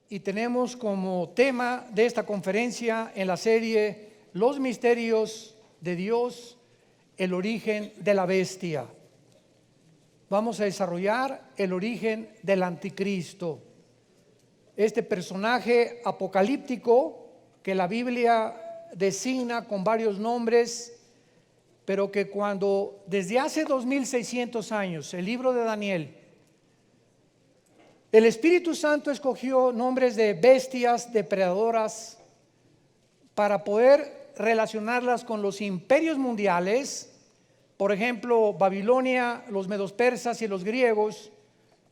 y tenemos como tema de esta conferencia en la serie Los misterios de Dios, el origen de la bestia. Vamos a desarrollar el origen del anticristo, este personaje apocalíptico que la Biblia designa con varios nombres, pero que cuando desde hace 2600 años el libro de Daniel, el Espíritu Santo escogió nombres de bestias depredadoras para poder relacionarlas con los imperios mundiales. Por ejemplo, Babilonia, los medos persas y los griegos,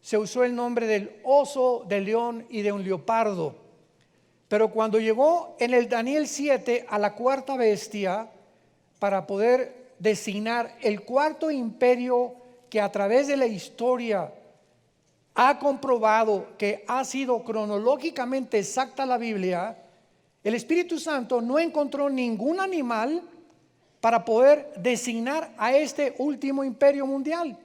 se usó el nombre del oso, del león y de un leopardo. Pero cuando llegó en el Daniel 7 a la cuarta bestia, para poder designar el cuarto imperio que a través de la historia ha comprobado que ha sido cronológicamente exacta la Biblia, el Espíritu Santo no encontró ningún animal para poder designar a este último imperio mundial,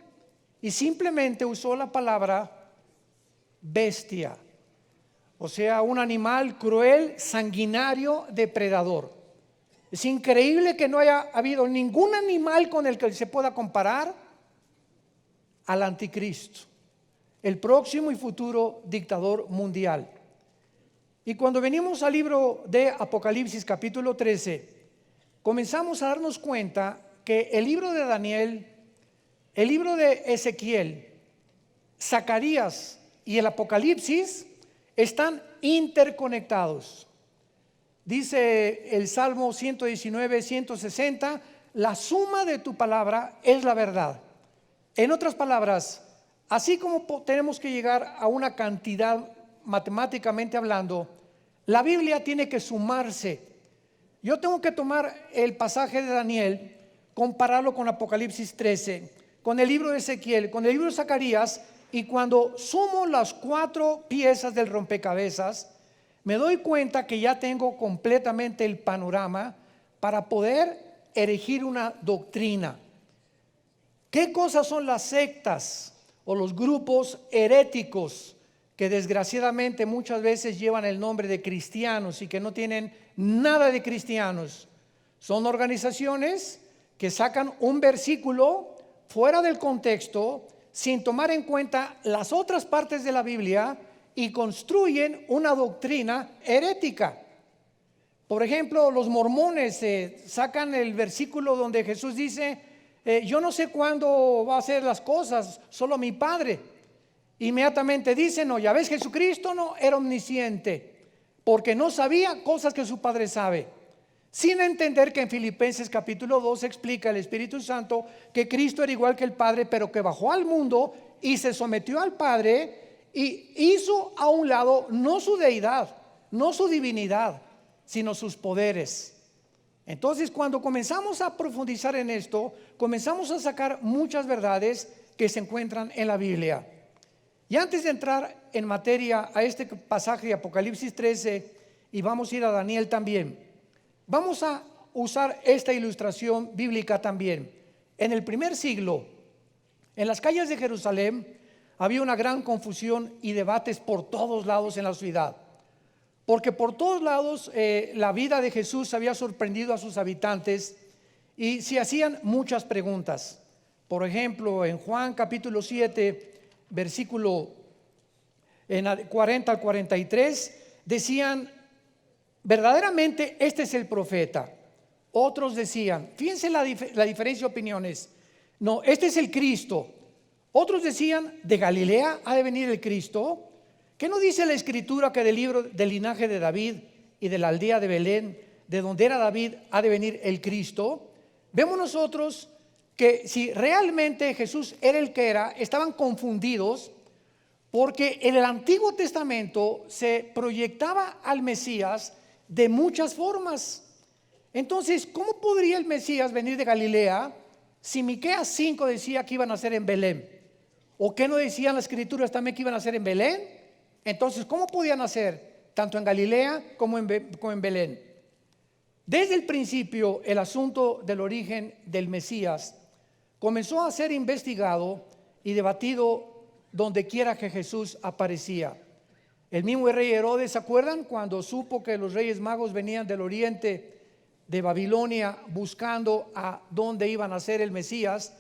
y simplemente usó la palabra bestia, o sea, un animal cruel, sanguinario, depredador. Es increíble que no haya habido ningún animal con el que se pueda comparar al anticristo, el próximo y futuro dictador mundial. Y cuando venimos al libro de Apocalipsis capítulo 13, comenzamos a darnos cuenta que el libro de Daniel, el libro de Ezequiel, Zacarías y el Apocalipsis están interconectados. Dice el Salmo 119, 160, la suma de tu palabra es la verdad. En otras palabras, así como tenemos que llegar a una cantidad matemáticamente hablando, la Biblia tiene que sumarse. Yo tengo que tomar el pasaje de Daniel, compararlo con Apocalipsis 13, con el libro de Ezequiel, con el libro de Zacarías, y cuando sumo las 4 piezas del rompecabezas, me doy cuenta que ya tengo completamente el panorama para poder erigir una doctrina. ¿Qué cosas son las sectas o los grupos heréticos que desgraciadamente muchas veces llevan el nombre de cristianos y que no tienen nada de cristianos? Son organizaciones que sacan un versículo fuera del contexto, sin tomar en cuenta las otras partes de la Biblia, y construyen una doctrina herética. Por ejemplo, los mormones sacan el versículo donde Jesús dice, yo no sé cuándo va a hacer las cosas, solo mi Padre. Inmediatamente dicen, no, ya ves, Jesucristo no era omnisciente, porque no sabía cosas que su Padre sabe, sin entender que en Filipenses capítulo 2 explica el Espíritu Santo que Cristo era igual que el Padre, pero que bajó al mundo y se sometió al Padre y hizo a un lado no su deidad, no su divinidad, sino sus poderes. Entonces, cuando comenzamos a profundizar en esto, comenzamos a sacar muchas verdades que se encuentran en la Biblia. Y antes de entrar en materia a este pasaje de Apocalipsis 13, y vamos a ir a Daniel también, vamos a usar esta ilustración bíblica también. En el primer siglo, en las calles de Jerusalén, había una gran confusión y debates por todos lados en la ciudad, porque por todos lados la vida de Jesús había sorprendido a sus habitantes y se hacían muchas preguntas. Por ejemplo, en Juan capítulo 7, versículo 40 al 43, decían, verdaderamente este es el profeta. Otros decían, fíjense la diferencia de opiniones, no, este es el Cristo. Otros decían, ¿de Galilea ha de venir el Cristo? ¿Qué no dice la Escritura que del linaje de David y de la aldea de Belén, de donde era David, ha de venir el Cristo? Vemos nosotros que si realmente Jesús era el que era, estaban confundidos, porque en el Antiguo Testamento se proyectaba al Mesías de muchas formas. Entonces, ¿cómo podría el Mesías venir de Galilea si Miqueas 5 decía que iban a nacer en Belén? ¿O qué no decían las Escrituras también que iban a nacer en Belén? Entonces, ¿cómo podían nacer tanto en Galilea como en Belén? Desde el principio, el asunto del origen del Mesías comenzó a ser investigado y debatido donde quiera que Jesús aparecía. El mismo rey Herodes, ¿se acuerdan? Cuando supo que los reyes magos venían del oriente de Babilonia buscando a dónde iba a nacer el Mesías,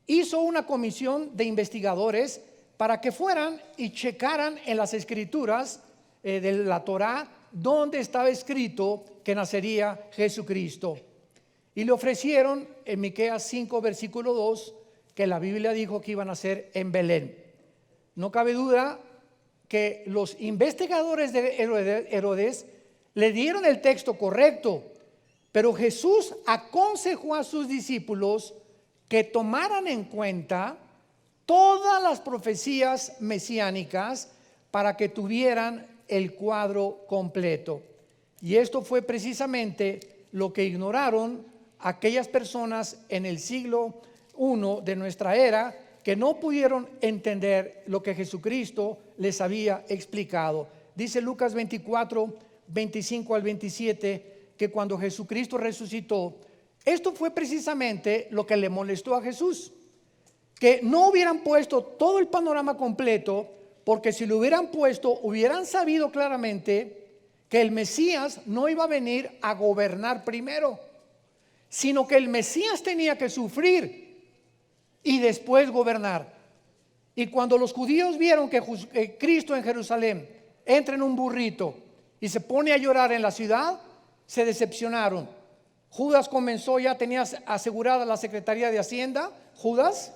hizo una comisión de investigadores para que fueran y checaran en las escrituras de la Torá donde estaba escrito que nacería Jesucristo. Y le ofrecieron en Miqueas 5 versículo 2 que la Biblia dijo que iba a nacer en Belén. No cabe duda que los investigadores de Herodes le dieron el texto correcto, pero Jesús aconsejó a sus discípulos que tomaran en cuenta todas las profecías mesiánicas para que tuvieran el cuadro completo. Y esto fue precisamente lo que ignoraron aquellas personas en el siglo I de nuestra era, que no pudieron entender lo que Jesucristo les había explicado. Dice Lucas 24, 25 al 27, que cuando Jesucristo resucitó, esto fue precisamente lo que le molestó a Jesús, que no hubieran puesto todo el panorama completo, porque si lo hubieran puesto, hubieran sabido claramente que el Mesías no iba a venir a gobernar primero, sino que el Mesías tenía que sufrir y después gobernar. Y cuando los judíos vieron que Cristo en Jerusalén entra en un burrito y se pone a llorar en la ciudad, se decepcionaron. Judas comenzó, ya tenía asegurada la Secretaría de Hacienda, Judas,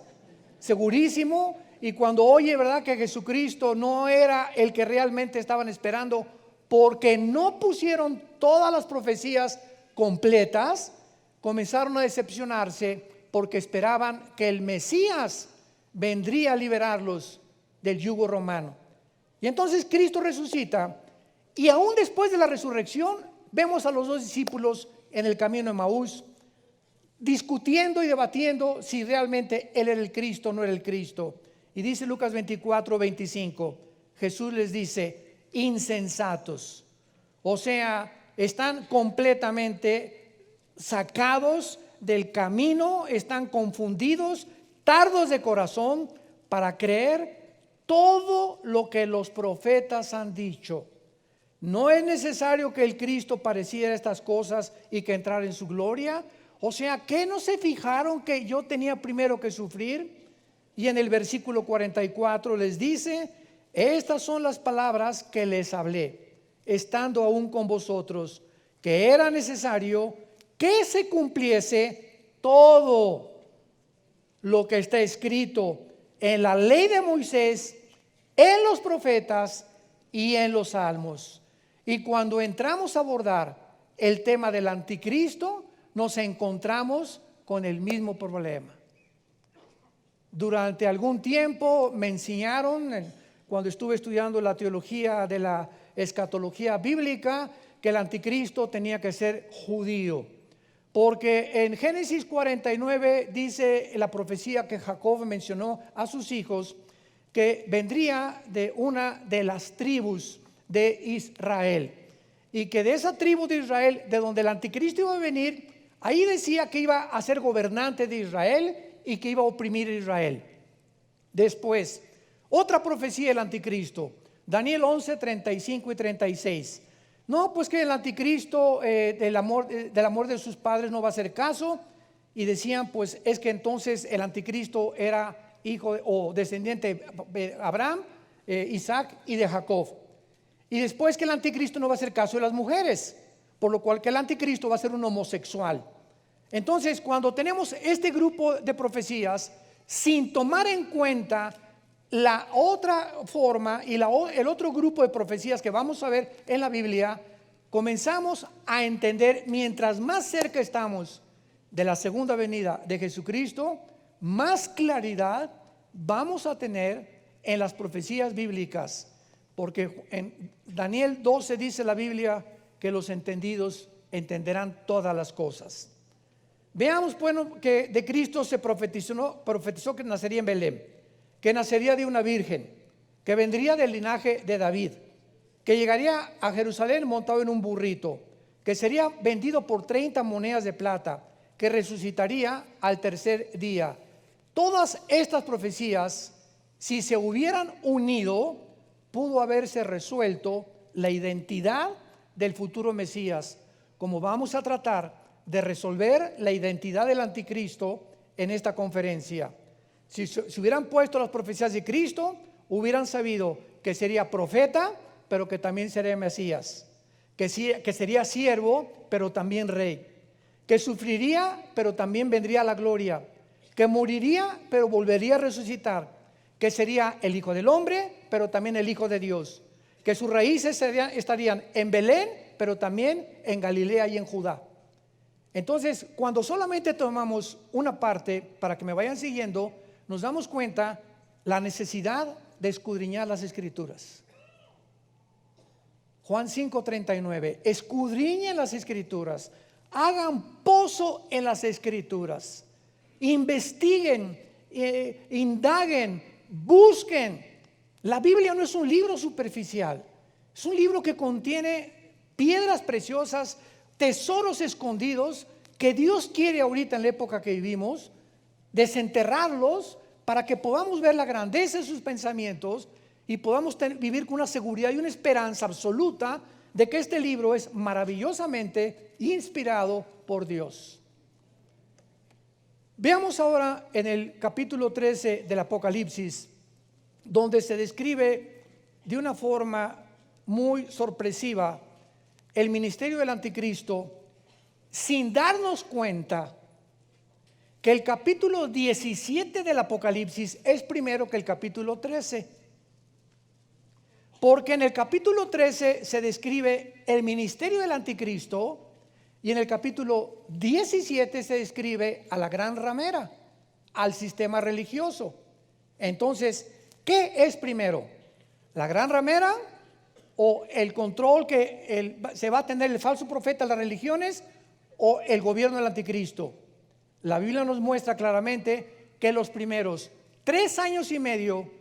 segurísimo, y cuando oye, ¿verdad?, que Jesucristo no era el que realmente estaban esperando, porque no pusieron todas las profecías completas, comenzaron a decepcionarse, porque esperaban que el Mesías vendría a liberarlos del yugo romano. Y entonces Cristo resucita, y aún después de la resurrección vemos a los dos discípulos en el camino de Maús discutiendo y debatiendo si realmente Él era el Cristo o no era el Cristo. Y dice Lucas 24, 25, Jesús les dice: insensatos. O sea, están completamente sacados del camino, están confundidos, tardos de corazón para creer todo lo que los profetas han dicho. No es necesario que el Cristo pareciera estas cosas y que entrara en su gloria. O sea, ¿qué no se fijaron que yo tenía primero que sufrir? Y en el versículo 44 les dice: estas son las palabras que les hablé, estando aún con vosotros, que era necesario que se cumpliese todo lo que está escrito en la ley de Moisés, en los profetas y en los salmos. Y cuando entramos a abordar el tema del anticristo, nos encontramos con el mismo problema. Durante algún tiempo me enseñaron, cuando estuve estudiando la teología de la escatología bíblica, que el anticristo tenía que ser judío, porque en Génesis 49 dice la profecía que Jacob mencionó a sus hijos, que vendría de una de las tribus de Israel, y que de esa tribu de Israel, de donde el anticristo iba a venir, ahí decía que iba a ser gobernante de Israel y que iba a oprimir a Israel. Después, otra profecía del anticristo, Daniel 11, 35 y 36. No, pues que el anticristo del amor de sus padres no va a hacer caso, y decían, pues es que entonces el anticristo era hijo o descendiente de Abraham, Isaac y de Jacob. Y después que el anticristo no va a hacer caso de las mujeres, por lo cual que el anticristo va a ser un homosexual. Entonces, cuando tenemos este grupo de profecías, sin tomar en cuenta la otra forma y el otro grupo de profecías que vamos a ver en la Biblia, comenzamos a entender, mientras más cerca estamos de la segunda venida de Jesucristo, más claridad vamos a tener en las profecías bíblicas. Porque en Daniel 12 dice la Biblia que los entendidos entenderán todas las cosas. Veamos, bueno, que de Cristo se profetizó que nacería en Belén, que nacería de una virgen, que vendría del linaje de David, que llegaría a Jerusalén montado en un burrito, que sería vendido por 30 monedas de plata, que resucitaría al tercer día. Todas estas profecías, si se hubieran unido, pudo haberse resuelto la identidad del futuro Mesías, como vamos a tratar de resolver la identidad del anticristo en esta conferencia. Si hubieran puesto las profecías de Cristo, hubieran sabido que sería profeta, pero que también sería Mesías, que sería siervo, pero también rey, que sufriría, pero también vendría a la gloria, que moriría, pero volvería a resucitar, que sería el Hijo del Hombre, pero también el Hijo de Dios, que sus raíces estarían en Belén, pero también en Galilea y en Judá. Entonces, cuando solamente tomamos una parte, para que me vayan siguiendo, nos damos cuenta la necesidad de escudriñar las Escrituras. Juan 5:39, escudriñen las Escrituras, hagan pozo en las Escrituras, investiguen, indaguen, busquen. La Biblia no es un libro superficial, es un libro que contiene piedras preciosas, tesoros escondidos que Dios quiere ahorita en la época que vivimos desenterrarlos para que podamos ver la grandeza de sus pensamientos y podamos vivir con una seguridad y una esperanza absoluta de que este libro es maravillosamente inspirado por Dios. Veamos ahora en el capítulo 13 del Apocalipsis, donde se describe de una forma muy sorpresiva el ministerio del anticristo, sin darnos cuenta que el capítulo 17 del Apocalipsis es primero que el capítulo 13. Porque en el capítulo 13 se describe el ministerio del anticristo y en el capítulo 17 se describe a la gran ramera, al sistema religioso. Entonces, ¿qué es primero? ¿La gran ramera o el control que se va a tener el falso profeta de las religiones o el gobierno del anticristo? La Biblia nos muestra claramente que los primeros 3 años y medio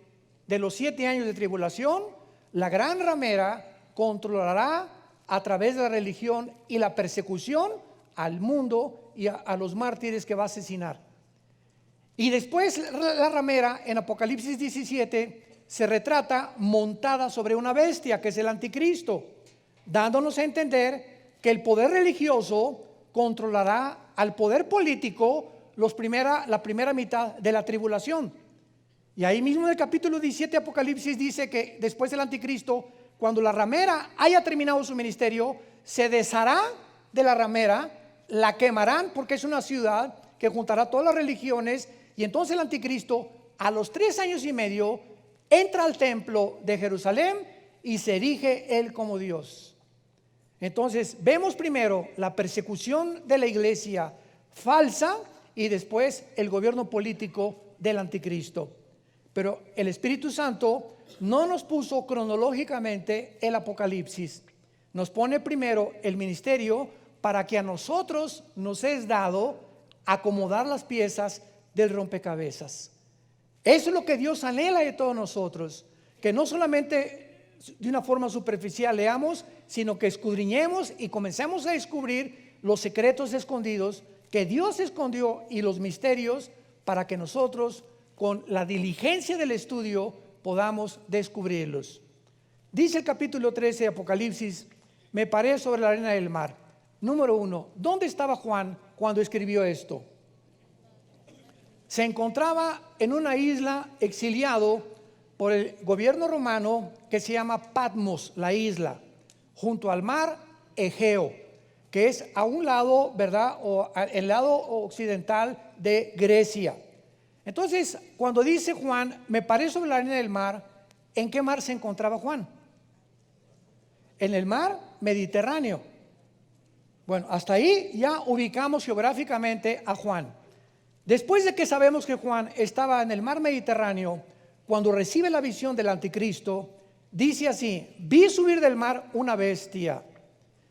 de los 7 años de tribulación, la gran ramera controlará a través de la religión y la persecución al mundo y a los mártires que va a asesinar. Y después la ramera en Apocalipsis 17 se retrata montada sobre una bestia que es el anticristo, dándonos a entender que el poder religioso controlará al poder político la primera mitad de la tribulación. Y ahí mismo en el capítulo 17 de Apocalipsis dice que después del anticristo, cuando la ramera haya terminado su ministerio, se deshará de la ramera, la quemarán porque es una ciudad que juntará todas las religiones, y entonces el anticristo a los 3 años y medio entra al templo de Jerusalén y se erige él como Dios. Entonces vemos primero la persecución de la iglesia falsa y después el gobierno político del anticristo. Pero el Espíritu Santo no nos puso cronológicamente el Apocalipsis, nos pone primero el ministerio para que a nosotros nos es dado acomodar las piezas del rompecabezas. Eso es lo que Dios anhela de todos nosotros, que no solamente de una forma superficial leamos, sino que escudriñemos y comencemos a descubrir los secretos escondidos que Dios escondió y los misterios para que nosotros con la diligencia del estudio podamos descubrirlos. Dice el capítulo 13 de Apocalipsis: me paré sobre la arena del mar. Número 1, ¿dónde estaba Juan cuando escribió esto? Se encontraba en una isla exiliado por el gobierno romano que se llama Patmos, la isla, junto al mar Egeo, que es a un lado, ¿verdad? O el lado occidental de Grecia. Entonces, cuando dice Juan, me paré sobre la arena del mar, ¿en qué mar se encontraba Juan? En el mar Mediterráneo. Bueno, hasta ahí ya ubicamos geográficamente a Juan. Después de que sabemos que Juan estaba en el mar Mediterráneo, cuando recibe la visión del anticristo, dice así: vi subir del mar una bestia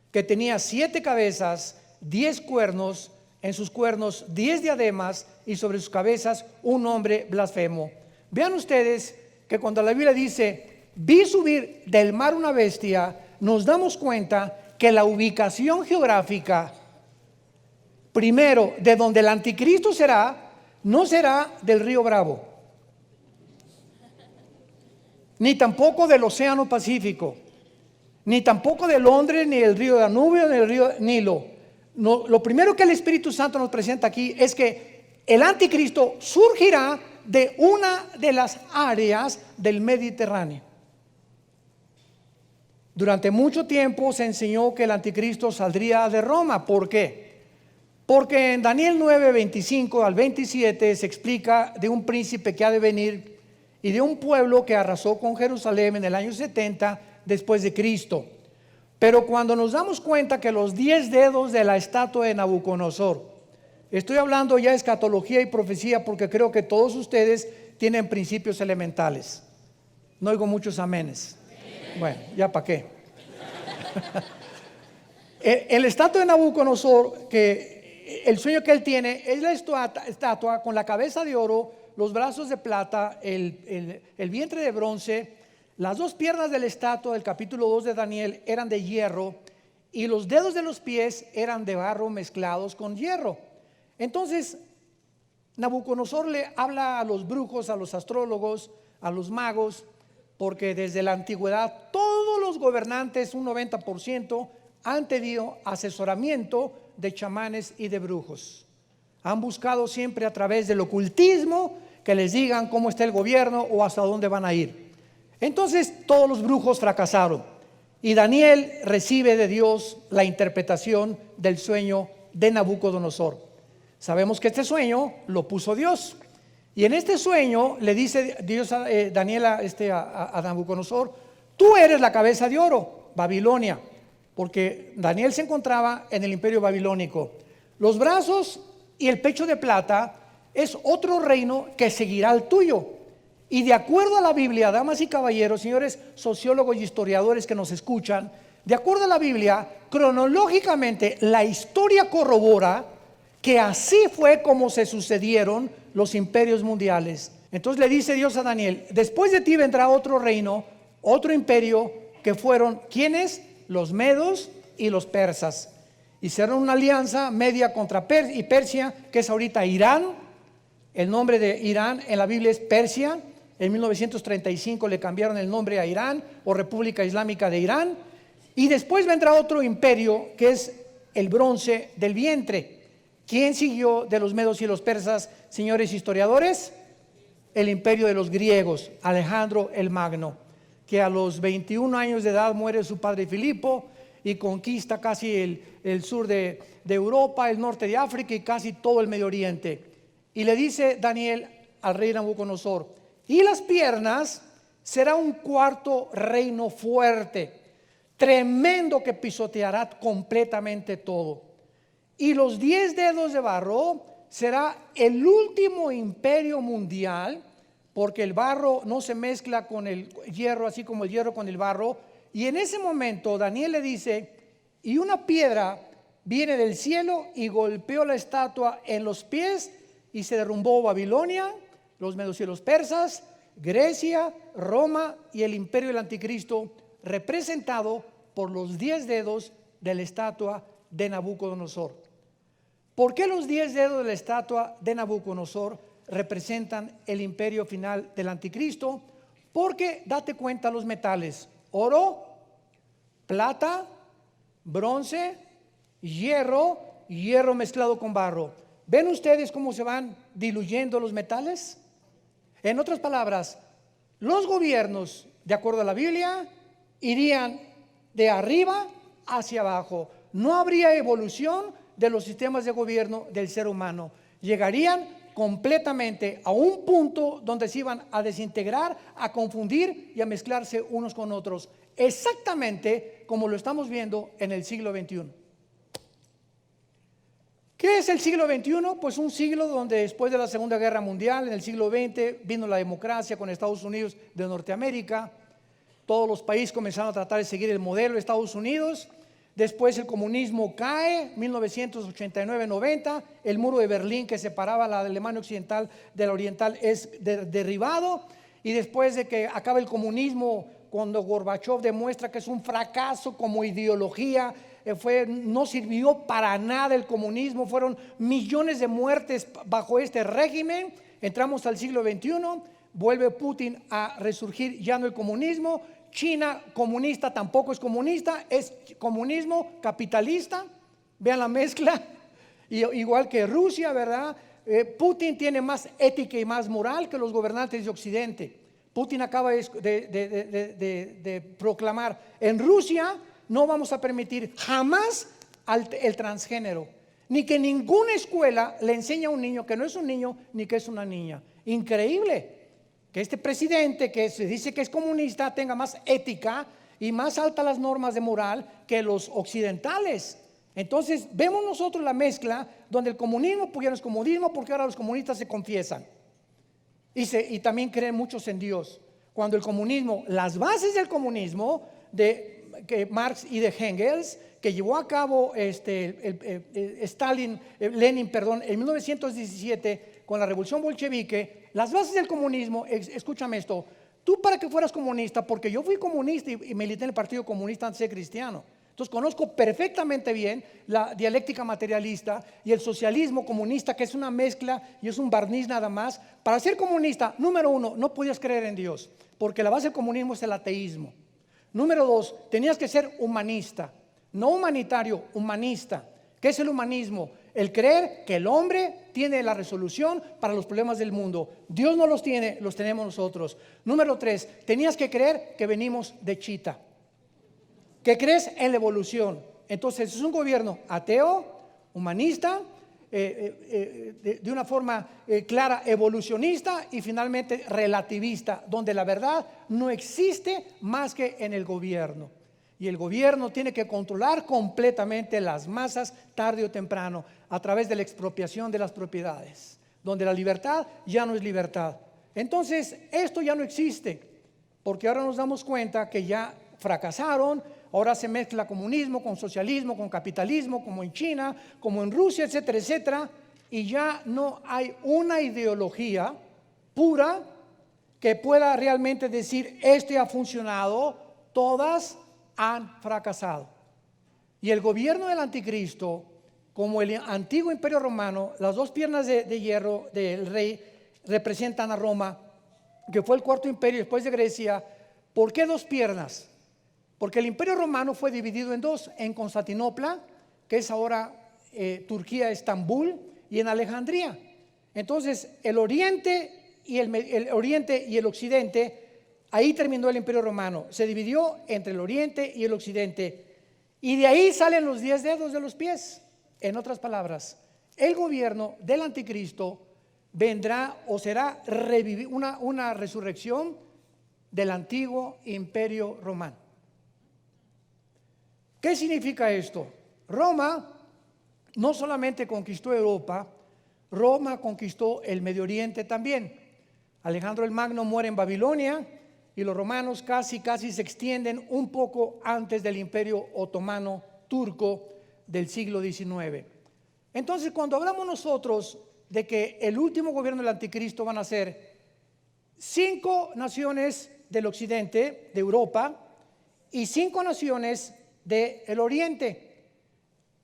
que tenía 7 cabezas, 10 cuernos, en sus cuernos 10 diademas y sobre sus cabezas un nombre blasfemo. Vean ustedes que cuando la Biblia dice vi subir del mar una bestia, nos damos cuenta que la ubicación geográfica, primero, de donde el anticristo será, no será del río Bravo. ni tampoco del Océano Pacífico, ni tampoco de Londres, ni el río Danubio, ni el río Nilo. No, lo primero que el Espíritu Santo nos presenta aquí es que el anticristo surgirá de una de las áreas del Mediterráneo. Durante mucho tiempo se enseñó que el anticristo saldría de Roma. ¿Por qué? Porque en Daniel 9, 25 al 27 se explica de un príncipe que ha de venir y de un pueblo que arrasó con Jerusalén en el año 70 después de Cristo. Pero cuando nos damos cuenta que los 10 dedos de la estatua de Nabucodonosor, estoy hablando ya de escatología y profecía porque creo que todos ustedes tienen principios elementales. No oigo muchos amenes. Bueno, ya para qué. El estatua de Nabucodonosor, que el sueño que él tiene es la estatua con la cabeza de oro, los brazos de plata, el vientre de bronce. Las dos piernas de la estatua del capítulo 2 de Daniel eran de hierro y los dedos de los pies eran de barro mezclados con hierro. Entonces Nabucodonosor le habla a los brujos, a los astrólogos, a los magos, porque desde la antigüedad todos los gobernantes, un 90%, han tenido asesoramiento de chamanes y de brujos. Han buscado siempre a través del ocultismo que les digan cómo está el gobierno o hasta dónde van a ir. Entonces todos los brujos fracasaron y Daniel recibe de Dios la interpretación del sueño de Nabucodonosor. Sabemos que este sueño lo puso Dios y en este sueño le dice Dios a Daniel a Nabucodonosor: tú eres la cabeza de oro, Babilonia, porque Daniel se encontraba en el imperio babilónico. Los brazos y el pecho de plata es otro reino que seguirá al tuyo. Y de acuerdo a la Biblia, damas y caballeros, señores sociólogos y historiadores que nos escuchan, de acuerdo a la Biblia, cronológicamente la historia corrobora que así fue como se sucedieron los imperios mundiales. Entonces le dice Dios a Daniel: después de ti vendrá otro reino, otro imperio, que fueron, ¿quiénes? Los medos y los persas. Hicieron una alianza media contra Persia, que es ahorita Irán. El nombre de Irán en la Biblia es Persia. En 1935 le cambiaron el nombre a Irán o República Islámica de Irán. Y después vendrá otro imperio que es el bronce del vientre. ¿Quién siguió de los medos y los persas, señores historiadores? El imperio de los griegos, Alejandro el Magno, que a los 21 años de edad muere su padre Filipo y conquista casi el sur de Europa, el norte de África y casi todo el Medio Oriente. Y le dice Daniel al rey Nabucodonosor: y las piernas será un cuarto reino fuerte, tremendo, que pisoteará completamente todo. Y los 10 dedos de barro será el último imperio mundial, porque el barro no se mezcla con el hierro, así como el hierro con el barro. Y en ese momento Daniel le dice: y una piedra viene del cielo y golpeó la estatua en los pies y se derrumbó Babilonia, los medos y los persas, Grecia, Roma y el imperio del anticristo, representado por los 10 dedos de la estatua de Nabucodonosor. ¿Por qué los 10 dedos de la estatua de Nabucodonosor representan el imperio final del anticristo? Porque date cuenta los metales: oro, plata, bronce, hierro mezclado con barro. ¿Ven ustedes cómo se van diluyendo los metales? En otras palabras, los gobiernos, de acuerdo a la Biblia, irían de arriba hacia abajo. No habría evolución de los sistemas de gobierno del ser humano. Llegarían completamente a un punto donde se iban a desintegrar, a confundir y a mezclarse unos con otros, exactamente como lo estamos viendo en el siglo XXI. ¿Qué es el siglo XXI? Pues un siglo donde después de la Segunda Guerra Mundial, en el siglo XX, vino la democracia con Estados Unidos de Norteamérica. Todos los países comenzaron a tratar de seguir el modelo de Estados Unidos. Después el comunismo cae, 1989-90, el muro de Berlín que separaba la Alemania occidental de la oriental es derribado, y después de que acaba el comunismo, cuando Gorbachev demuestra que es un fracaso como ideología, no sirvió para nada el comunismo, fueron millones de muertes bajo este régimen. Entramos al siglo XXI, vuelve Putin a resurgir ya no el comunismo. China comunista tampoco es comunista, es comunismo capitalista. Vean la mezcla. Igual que Rusia, ¿verdad? Putin tiene más ética y más moral que los gobernantes de Occidente. Putin acaba de proclamar: en Rusia no vamos a permitir jamás el transgénero, ni que ninguna escuela le enseñe a un niño que no es un niño ni que es una niña. Increíble que este presidente, que se dice que es comunista, tenga más ética y más altas las normas de moral que los occidentales. Entonces vemos nosotros la mezcla donde el comunismo, pues ya no es comunismo, porque ahora los comunistas se confiesan y también creen muchos en Dios. Cuando el comunismo, las bases del comunismo que Marx y de Engels, que llevó a cabo Lenin, en 1917 con la revolución bolchevique, las bases del comunismo, escúchame esto: tú, para que fueras comunista, porque yo fui comunista y milité en el Partido Comunista antes de ser cristiano, entonces conozco perfectamente bien la dialéctica materialista y el socialismo comunista, que es una mezcla y es un barniz nada más. Para ser comunista, número uno, no podías creer en Dios, porque la base del comunismo es el ateísmo. Número dos, tenías que ser humanista, no humanitario, humanista. ¿Qué es el humanismo? El creer que el hombre tiene la resolución para los problemas del mundo. Dios no los tiene, los tenemos nosotros. Número tres, tenías que creer que venimos de Chita, que crees en la evolución. Entonces es un gobierno ateo, humanista, de una forma clara evolucionista y finalmente relativista, donde la verdad no existe más que en el gobierno. Y el gobierno tiene que controlar completamente las masas tarde o temprano a través de la expropiación de las propiedades, donde la libertad ya no es libertad. Entonces esto ya no existe, porque ahora nos damos cuenta que ya fracasaron. Ahora se mezcla comunismo con socialismo, con capitalismo, como en China, como en Rusia, etcétera, etcétera. Y ya no hay una ideología pura que pueda realmente decir: este ha funcionado. Todas han fracasado. Y el gobierno del anticristo, como el antiguo imperio romano, las dos piernas de hierro del rey representan a Roma, que fue el cuarto imperio después de Grecia. ¿Por qué dos piernas? Porque el imperio romano fue dividido en dos: en Constantinopla, que es ahora Turquía, Estambul, y en Alejandría. Entonces el oriente y el occidente, ahí terminó el imperio romano. Se dividió entre el oriente y el occidente, y de ahí salen los 10 dedos de los pies. En otras palabras, el gobierno del anticristo vendrá, o será una resurrección del antiguo imperio romano. ¿Qué significa esto? Roma no solamente conquistó Europa, Roma conquistó el Medio Oriente también. Alejandro el Magno muere en Babilonia y los romanos casi se extienden un poco antes del imperio otomano turco del siglo XIX. Entonces, cuando hablamos nosotros de que el último gobierno del anticristo van a ser 5 naciones del occidente, de Europa, y 5 naciones del oriente,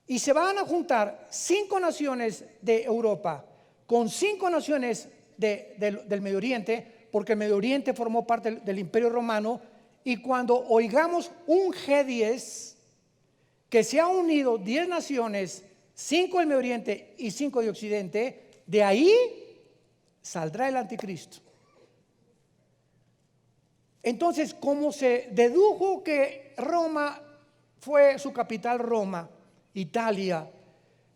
y se van a juntar 5 naciones de Europa con 5 naciones del Medio Oriente, porque el Medio Oriente formó parte del Imperio Romano. Y cuando oigamos un G10, que se ha unido 10 naciones, 5 del Medio Oriente y 5 de Occidente, de ahí saldrá el anticristo. Entonces, como se dedujo que Roma fue su capital, Roma, Italia,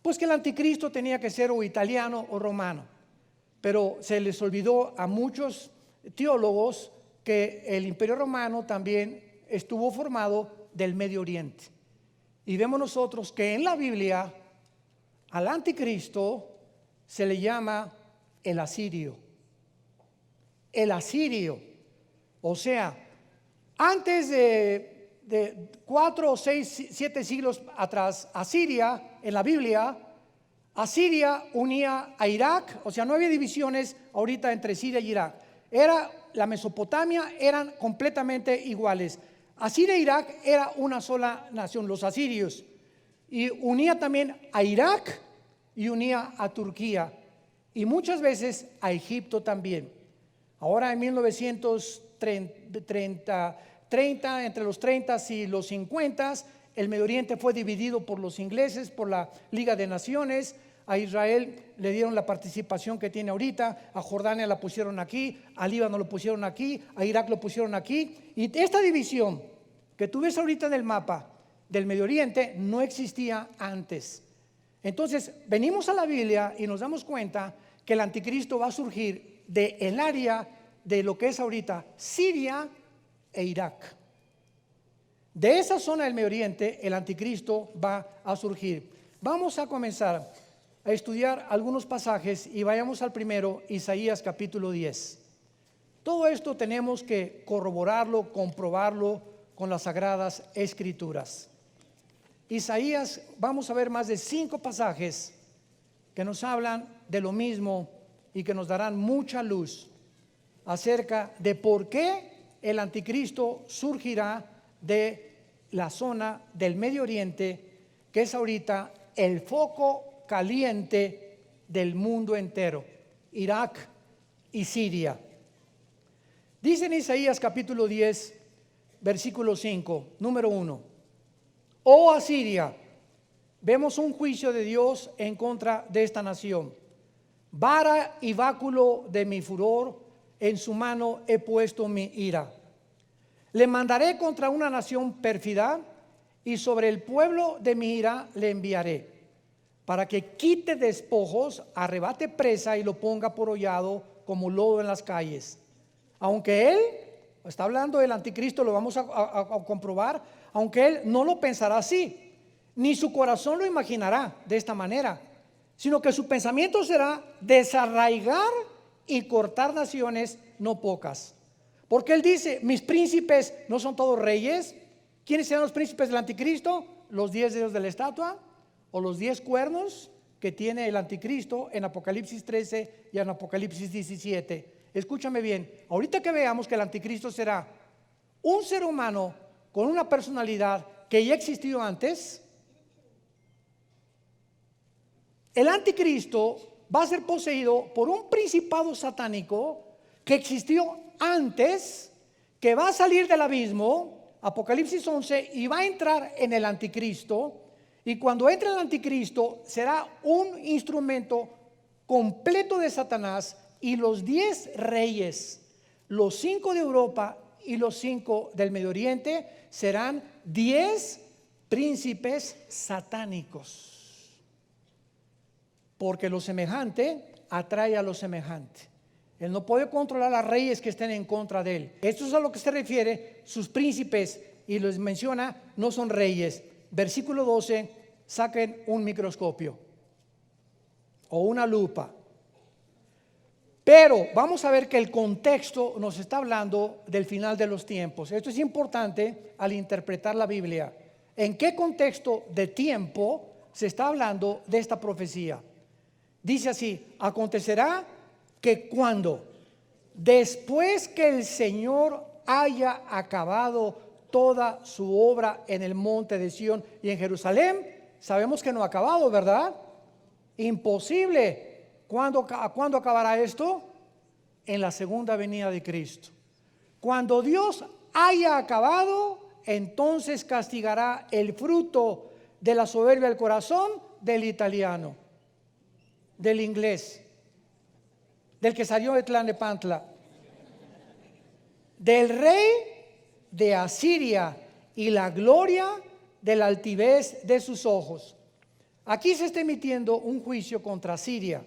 pues que el anticristo tenía que ser o italiano o romano. Pero se les olvidó a muchos teólogos que el imperio romano también estuvo formado del Medio Oriente. Y vemos nosotros que en la Biblia al anticristo se le llama el asirio. El asirio. O sea, antes de 4 o 6, 7 siglos atrás, Asiria, en la Biblia, Asiria unía a Irak. O sea, no había divisiones ahorita entre Siria y Irak. La Mesopotamia eran completamente iguales. Asiria e Irak era una sola nación, los asirios. Y unía también a Irak y unía a Turquía. Y muchas veces a Egipto también. Ahora en 1930, entre los 30 y los 50, el Medio Oriente fue dividido por los ingleses, por la Liga de Naciones. A Israel le dieron la participación que tiene ahorita, a Jordania la pusieron aquí, a Líbano lo pusieron aquí, a Irak lo pusieron aquí. Y esta división que tú ves ahorita en el mapa del Medio Oriente no existía antes. Entonces venimos a la Biblia y nos damos cuenta que el anticristo va a surgir del área de lo que es ahorita Siria e Irak. De esa zona del Medio Oriente el anticristo va a surgir. Vamos a comenzar a estudiar algunos pasajes y vayamos al primero, Isaías capítulo 10. Todo esto tenemos que corroborarlo, comprobarlo con las sagradas escrituras. Isaías, vamos a ver más de 5 pasajes que nos hablan de lo mismo y que nos darán mucha luz acerca de por qué el anticristo surgirá de la zona del Medio Oriente, que es ahorita el foco caliente del mundo entero, Irak y Siria. Dice en Isaías capítulo 10, versículo 5, número 1: Oh Asiria, vemos un juicio de Dios en contra de esta nación. Vara y báculo de mi furor, en su mano he puesto mi ira. Le mandaré contra una nación pérfida, y sobre el pueblo de mi ira le enviaré, para que quite despojos, arrebate presa y lo ponga por hollado como lodo en las calles. Aunque él, está hablando del anticristo, lo vamos a comprobar, aunque él no lo pensará así, ni su corazón lo imaginará de esta manera, sino que su pensamiento será desarraigar y cortar naciones no pocas. Porque él dice, mis príncipes no son todos reyes. ¿Quiénes serán los príncipes del anticristo? Los 10 dedos de la estatua o los 10 cuernos que tiene el anticristo en Apocalipsis 13 y en Apocalipsis 17. Escúchame bien, ahorita que veamos que el anticristo será un ser humano con una personalidad que ya existió antes, el anticristo va a ser poseído por un principado satánico que existió antes, que va a salir del abismo, Apocalipsis 11, y va a entrar en el anticristo. Y cuando entre el anticristo será un instrumento completo de Satanás, y los 10 reyes, los 5 de Europa y los 5 del Medio Oriente, serán 10 príncipes satánicos. Porque lo semejante atrae a lo semejante. Él no puede controlar a reyes que estén en contra de él. Esto es a lo que se refiere sus príncipes, y les menciona, no son reyes. Versículo 12, saquen un microscopio o una lupa. Pero vamos a ver que el contexto nos está hablando del final de los tiempos. Esto es importante al interpretar la Biblia. ¿En qué contexto de tiempo se está hablando de esta profecía? Dice así: acontecerá que cuando, después que el Señor haya acabado toda su obra en el monte de Sión y en Jerusalén, sabemos que no ha acabado, ¿verdad? Imposible. ¿Cuándo acabará esto? En la segunda venida de Cristo. Cuando Dios haya acabado, entonces castigará el fruto de la soberbia del corazón del italiano, del inglés, del que salió de Tlalnepantla, del rey de Asiria y la gloria de la altivez de sus ojos. Aquí se está emitiendo un juicio contra Siria,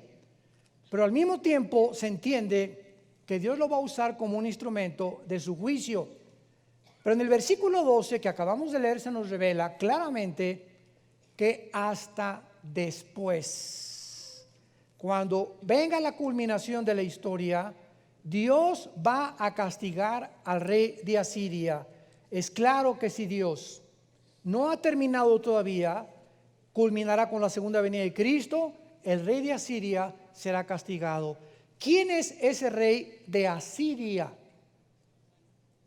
pero al mismo tiempo se entiende que Dios lo va a usar como un instrumento de su juicio. Pero en el versículo 12 que acabamos de leer se nos revela claramente que hasta después, cuando venga la culminación de la historia, Dios va a castigar al rey de Asiria. Es claro que si Dios no ha terminado todavía, culminará con la segunda venida de Cristo, el rey de Asiria será castigado. ¿Quién es ese rey de Asiria?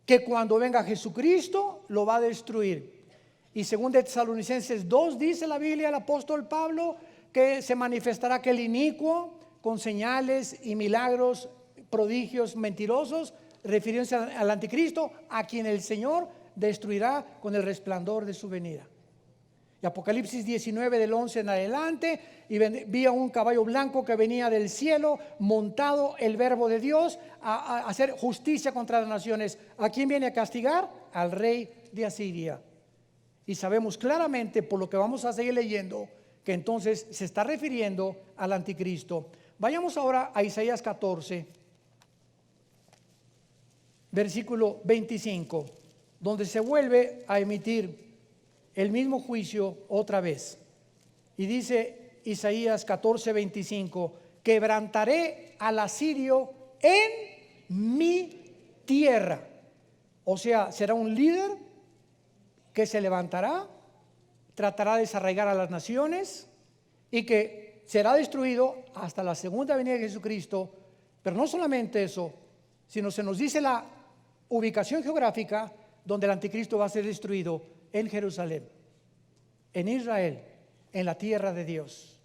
Que cuando venga Jesucristo lo va a destruir. Y según de Tesalonicenses 2 dice la Biblia, el apóstol Pablo, que se manifestará aquel inicuo con señales y milagros prodigios mentirosos, refiriéndose al anticristo, a quien el Señor destruirá con el resplandor de su venida. Y Apocalipsis 19 del 11 en adelante, y vi a un caballo blanco que venía del cielo, montado el verbo de Dios a hacer justicia contra las naciones. ¿A quién viene a castigar? Al rey de Asiria. Y sabemos claramente, por lo que vamos a seguir leyendo, que entonces se está refiriendo al anticristo. Vayamos ahora a Isaías 14, versículo 25, donde se vuelve a emitir el mismo juicio otra vez. Y dice Isaías 14, 25, quebrantaré al asirio en mi tierra. O sea, será un líder que se levantará, tratará de desarraigar a las naciones y que será destruido hasta la segunda venida de Jesucristo. Pero no solamente eso, sino se nos dice la ubicación geográfica donde el anticristo va a ser destruido: en Jerusalén, en Israel, en la tierra de Dios.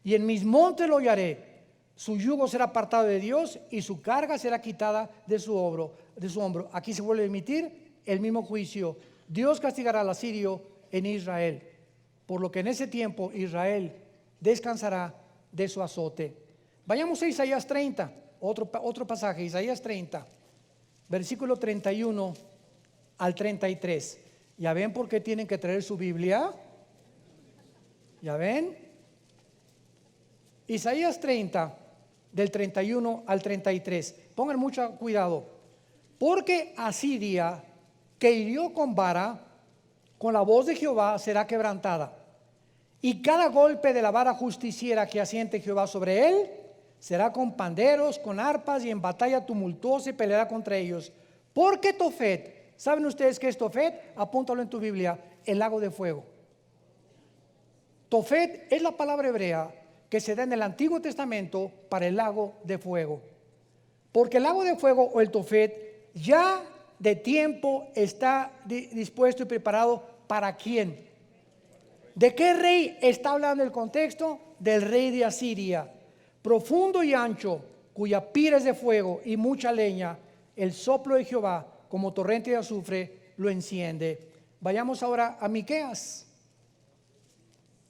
Y en mis montes lo hallaré, su yugo será apartado de Dios y su carga será quitada de su hombro. Aquí se vuelve a emitir el mismo juicio. Dios castigará al asirio en Israel, por lo que en ese tiempo Israel descansará de su azote. Vayamos a Isaías 30, otro pasaje, Isaías 30, versículo 31 al 33. ¿Ya ven por qué tienen que traer su Biblia? ¿Ya ven? Isaías 30, del 31 al 33. Pongan mucho cuidado. Porque Asiria, que hirió con vara, con la voz de Jehová será quebrantada. Y cada golpe de la vara justiciera que asiente Jehová sobre él, será con panderos, con arpas, y en batalla tumultuosa y peleará contra ellos. Porque Tofet, ¿saben ustedes qué es Tofet? Apúntalo en tu Biblia: el lago de fuego. Tofet es la palabra hebrea que se da en el Antiguo Testamento para el lago de fuego. Porque el lago de fuego, o el Tofet, ya de tiempo está dispuesto y preparado. ¿Para quién? ¿De qué rey está hablando el contexto? Del rey de Asiria. Profundo y ancho, cuya pira es de fuego y mucha leña, el soplo de Jehová como torrente de azufre lo enciende. Vayamos ahora a Miqueas,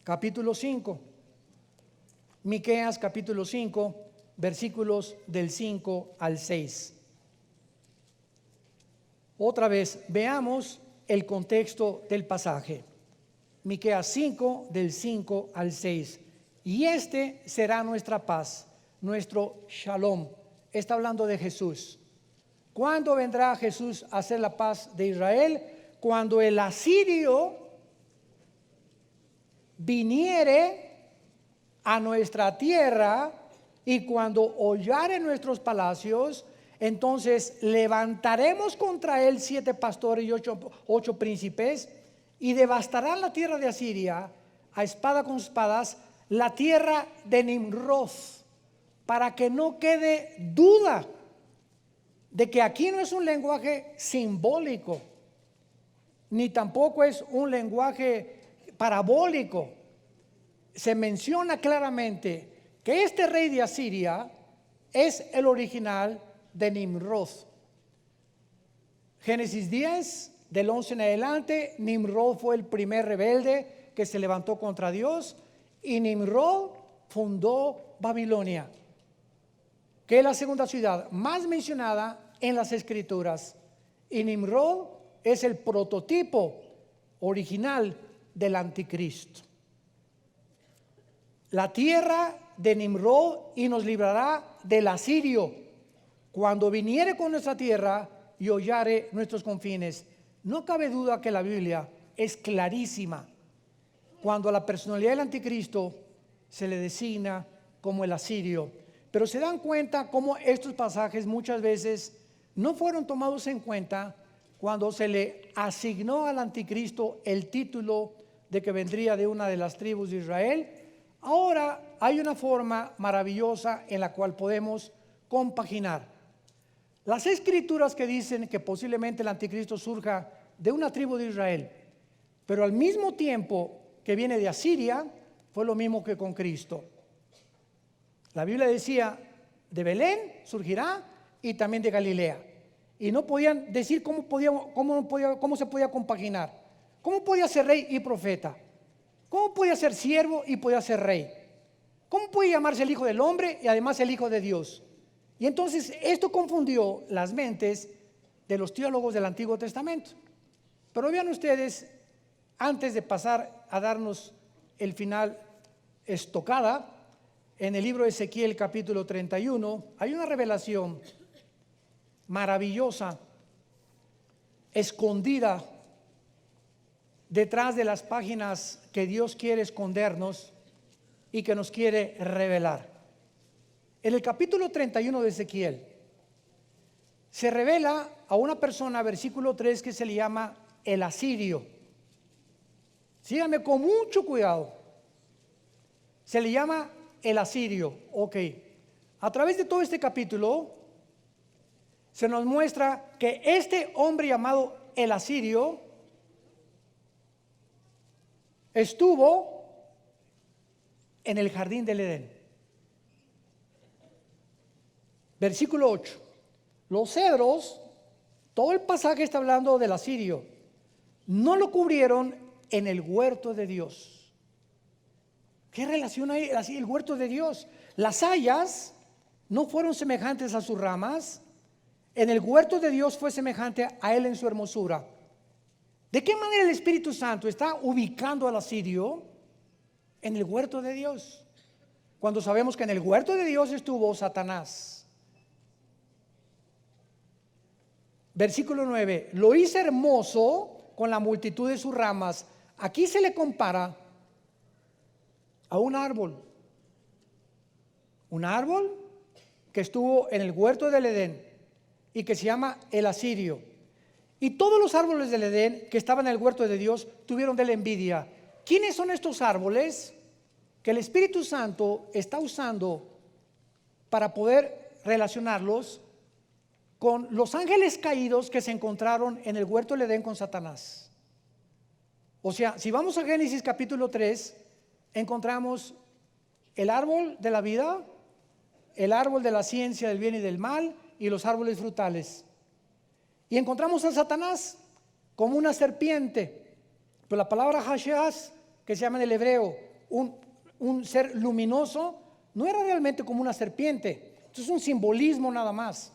capítulo 5. Miqueas, capítulo 5, versículos del 5 al 6. Otra vez, veamos el contexto del pasaje. Miqueas 5, del 5 al 6. Y este será nuestra paz, nuestro shalom. Está hablando de Jesús. ¿Cuándo vendrá Jesús a hacer la paz de Israel? Cuando el asirio viniere a nuestra tierra, y cuando hollare nuestros palacios, entonces levantaremos contra él 7 pastores y 8 príncipes, y devastarán la tierra de Asiria a espada con espadas, la tierra de Nimrod, para que no quede duda de que aquí no es un lenguaje simbólico, ni tampoco es un lenguaje parabólico. Se menciona claramente que este rey de Asiria es el original de Nimrod. Génesis 10, del 11 en adelante, Nimrod fue el primer rebelde que se levantó contra Dios, y Nimrod fundó Babilonia, que es la segunda ciudad más mencionada en las Escrituras. Y Nimrod es el prototipo original del anticristo. La tierra de Nimrod, y nos librará del asirio cuando viniere con nuestra tierra y hollare nuestros confines. No cabe duda que la Biblia es clarísima cuando a la personalidad del anticristo se le designa como el asirio. Pero se dan cuenta cómo estos pasajes muchas veces no fueron tomados en cuenta cuando se le asignó al anticristo el título de que vendría de una de las tribus de Israel. Ahora hay una forma maravillosa en la cual podemos compaginar las escrituras que dicen que posiblemente el anticristo surja de una tribu de Israel, pero al mismo tiempo que viene de Asiria. Fue lo mismo que con Cristo. La Biblia decía de Belén surgirá y también de Galilea. Y no podían decir cómo se podía compaginar. ¿Cómo podía ser rey y profeta? ¿Cómo podía ser siervo y podía ser rey? ¿Cómo puede llamarse el Hijo del Hombre y además el Hijo de Dios? Y entonces esto confundió las mentes de los teólogos del Antiguo Testamento. Pero vean ustedes, antes de pasar a darnos el final estocada, en el libro de Ezequiel capítulo 31 hay una revelación maravillosa, escondida detrás de las páginas que Dios quiere escondernos y que nos quiere revelar. En el capítulo 31 de Ezequiel se revela a una persona, versículo 3, que se le llama el asirio. Síganme con mucho cuidado. Se le llama el asirio. Ok. A través de todo este capítulo se nos muestra que este hombre llamado el asirio estuvo en el jardín del Edén. Versículo 8. Los cedros, todo el pasaje está hablando del asirio, no lo cubrieron en el huerto de Dios. ¿Qué relación hay así el huerto de Dios? Las hayas no fueron semejantes a sus ramas. En el huerto de Dios fue semejante a él en su hermosura. ¿De qué manera el Espíritu Santo está ubicando al asirio en el huerto de Dios? Cuando sabemos que en el huerto de Dios estuvo Satanás. Versículo 9, lo hice hermoso con la multitud de sus ramas. Aquí se le compara a un árbol que estuvo en el huerto del Edén y que se llama el asirio. Y todos los árboles del Edén que estaban en el huerto de Dios tuvieron de él envidia. ¿Quiénes son estos árboles que el Espíritu Santo está usando para poder relacionarlos con los ángeles caídos que se encontraron en el huerto del Edén con Satanás? O sea, si vamos a Génesis capítulo 3, encontramos el árbol de la vida, el árbol de la ciencia del bien y del mal y los árboles frutales. Y encontramos a Satanás como una serpiente. Pero la palabra Hasheas, que se llama en el hebreo un ser luminoso, no era realmente como una serpiente. Esto es un simbolismo nada más.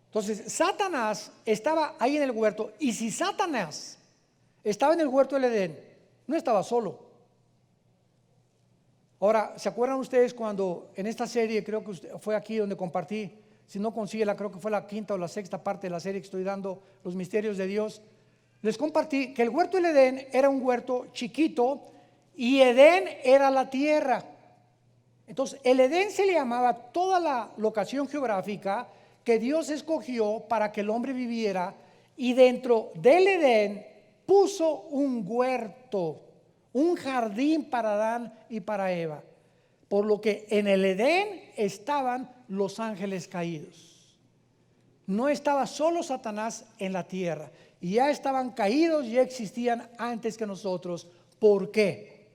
Entonces Satanás estaba ahí en el huerto. Y si Satanás estaba en el huerto del Edén, no estaba solo. Ahora, ¿se acuerdan ustedes cuando en esta serie, creo que fue aquí donde compartí, si no consíguela, creo que fue la quinta o la sexta parte de la serie que estoy dando, Los Misterios de Dios? Les compartí que el huerto del Edén era un huerto chiquito y Edén era la tierra. Entonces el Edén se le llamaba toda la locación geográfica que Dios escogió para que el hombre viviera, y dentro del Edén puso un huerto, un jardín para Adán y para Eva. Por lo que en el Edén estaban los ángeles caídos. No estaba solo Satanás en la tierra, y ya estaban caídos, ya existían antes que nosotros. ¿Por qué?